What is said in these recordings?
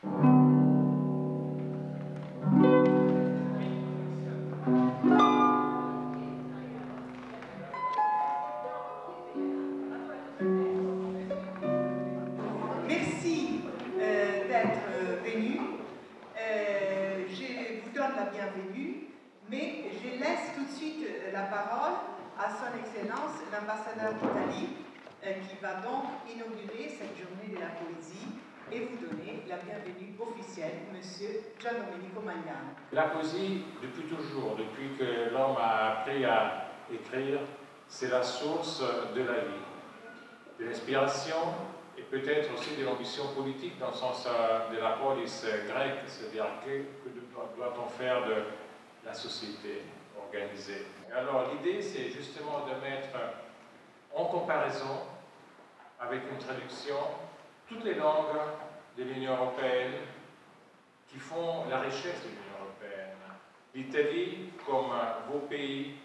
Merci d'être venu. Je vous donne la bienvenue, mais je laisse tout de suite la parole à son Excellence l'ambassadeur d'Italie, qui va donc inaugurer cette journée de la poésie et vous donner la bienvenue officielle, Monsieur Gian Domenico Magliano. La poésie, depuis toujours, depuis que l'homme a appris à écrire, c'est la source de la vie, de l'inspiration et peut-être aussi de l'ambition politique dans le sens de la polis grecque, c'est-à-dire que doit-on faire de la société organisée. Alors l'idée, c'est justement de mettre en comparaison, avec une traduction, toutes les langues de l'Union européenne qui font la richesse de l'Union européenne. L'Italie, comme vos pays,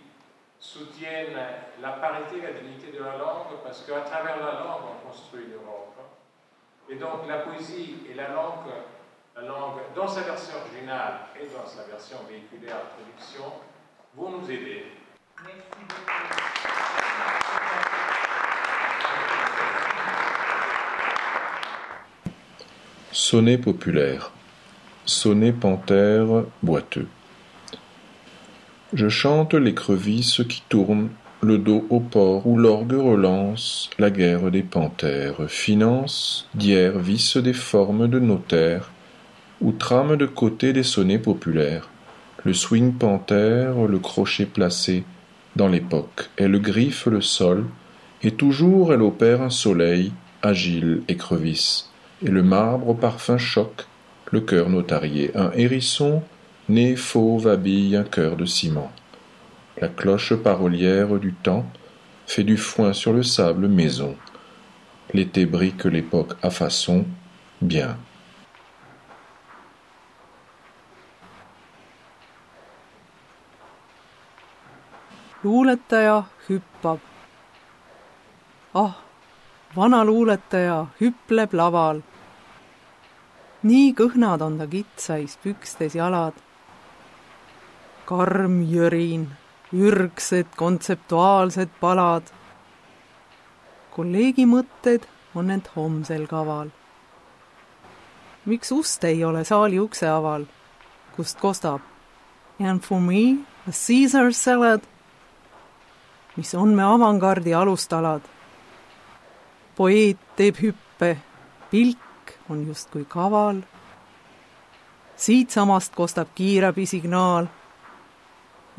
soutiennent la parité et la dignité de la langue parce qu'à travers la langue, on construit l'Europe. Et donc la poésie et la langue, dans sa version originale et dans sa version véhiculaire de traduction, vont nous aider. Merci beaucoup. Sonnet populaire. Sonnet panthère boiteux. Je chante l'écrevisse qui tourne le dos au port où l'orgue relance la guerre des panthères, finance d'hier vice des formes de notaire, ou trame de côté des sonnets populaires. Le swing panthère, le crochet placé dans l'époque, elle griffe le sol, et toujours elle opère un soleil, agile écrevisse, et le marbre au parfum choque le cœur notarié. Un hérisson, né fauve, habille un cœur de ciment. La cloche parolière du temps fait du foin sur le sable maison. L'été brique l'époque à façon, bien. Luuletaja hüppab. Ah, vana luuletaja hüpleb laval. Nii kõhnad on ta kitsais pükstes jalad. Karm jõrin, ürgsed kontseptuaalsed palad. Kolleegi mõtted on end homsel kaval. Miks ust ei ole saali ukse aval, kust kostab? And for me, a Caesar salad. Mis on me avangardi alustalad. Poeet teeb hüppe, pilk on justkui kaval. Siit samast kostab kiirabisignaal.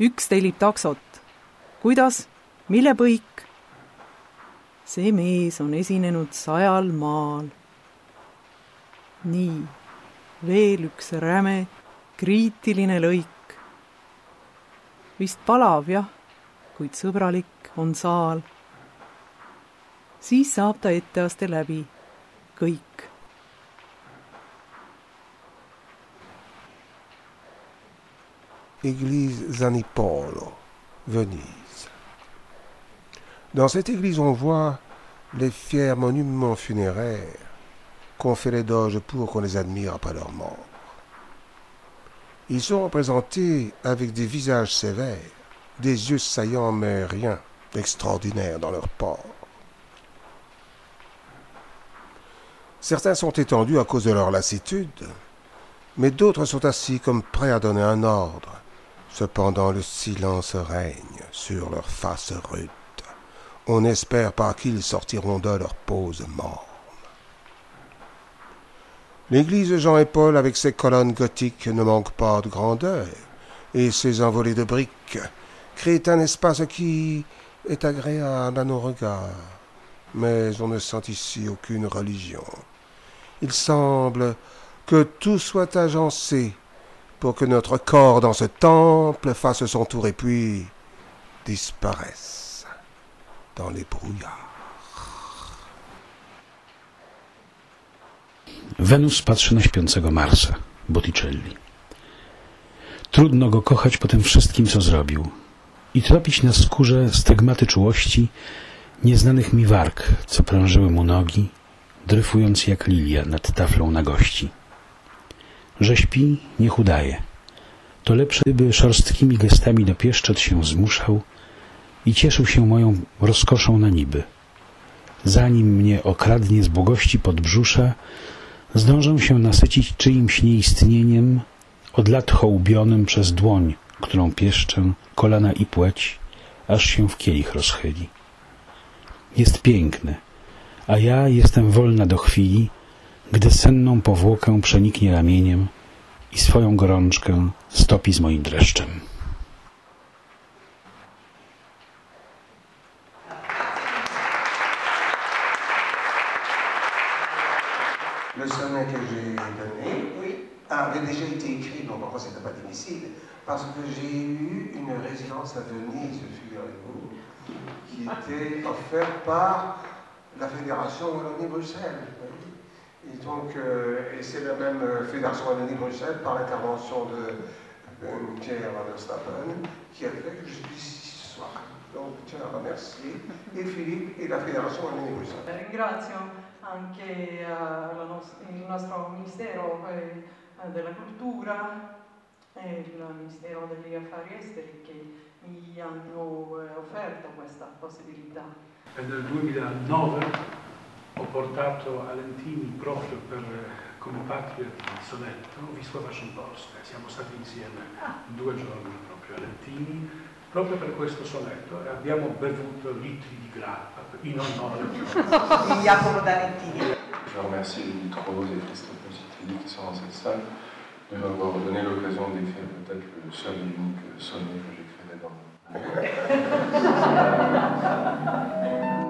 Üks telib taksot. Kuidas? Mille põik? See mees on esinenud 100 maal. Nii, veel üks räme, kriitiline lõik. Vist palav, jah, kuid sõbralik on saal. Siis saab ta etteaste läbi kõik. Église Zanipolo, Venise. Dans cette église, on voit les fiers monuments funéraires qu'ont fait les doges pour qu'on les admire après leur mort. Ils sont représentés avec des visages sévères, des yeux saillants mais rien d'extraordinaire dans leur port. Certains sont étendus à cause de leur lassitude, mais d'autres sont assis comme prêts à donner un ordre. Cependant, le silence règne sur leurs faces rudes. On n'espère pas qu'ils sortiront de leur pose morne. L'église Jean et Paul, avec ses colonnes gothiques, ne manque pas de grandeur, et ses envolées de briques créent un espace qui est agréable à nos regards. Mais on ne sent ici aucune religion. Il semble que tout soit agencé pour que notre corps dans ce temple fasse son tour et puis disparaisse dans les brouillards. Wenus patrzy na śpiącego Marsa, Botticelli. Trudno go kochać po tym wszystkim, co zrobił i tropić na skórze stygmaty czułości nieznanych mi warg, co prężyły mu nogi, dryfując jak lilia nad taflą nagości. że śpi, niech udaje. To lepsze, gdyby szorstkimi gestami do pieszczot się zmuszał i cieszył się moją rozkoszą na niby. Zanim mnie okradnie z błogości podbrzusza, zdążę się nasycić czyimś nieistnieniem, od lat hołbionym przez dłoń, którą pieszczę, kolana i płeć, aż się w kielich rozchyli. Jest piękny, a ja jestem wolna do chwili, gdy senną powłokę przeniknie ramieniem i swoją gorączkę stopi z moim dreszczem. Le sonnet que j'ai donné avait déjà été écrit, donc pour moi c'était pas difficile, parce que j'ai eu une résidence à Venise, figurez-vous, qui était offerte par la Fédération Wallonie-Bruxelles. Et donc, et c'est la même Fédération Wallonie-Bruxelles, par l'intervention de Pierre Van der Stappen, qui a fait que je suis ici ce soir. Donc, je tiens à remercier et Philippe et la Fédération Wallonie-Bruxelles. Ringrazio anche il nostro Ministero della Cultura e il Ministero degli Affari Esteri che mi hanno offerto questa possibilità. Nel 2009 ho portato a Lentini proprio come patria del sonetto Wisława Szymborska. Siamo stati insieme 2 giorni proprio a Lentini, proprio per questo sonetto, e abbiamo bevuto litri di grappa in onore di Jacopo da Lentini. Je remercie les Vitraux et Christophe Musitelli qui sont dans cette salle de m'avoir donné l'occasion d'écrire peut-être le seul et unique sonnet que j'écrivais dans mon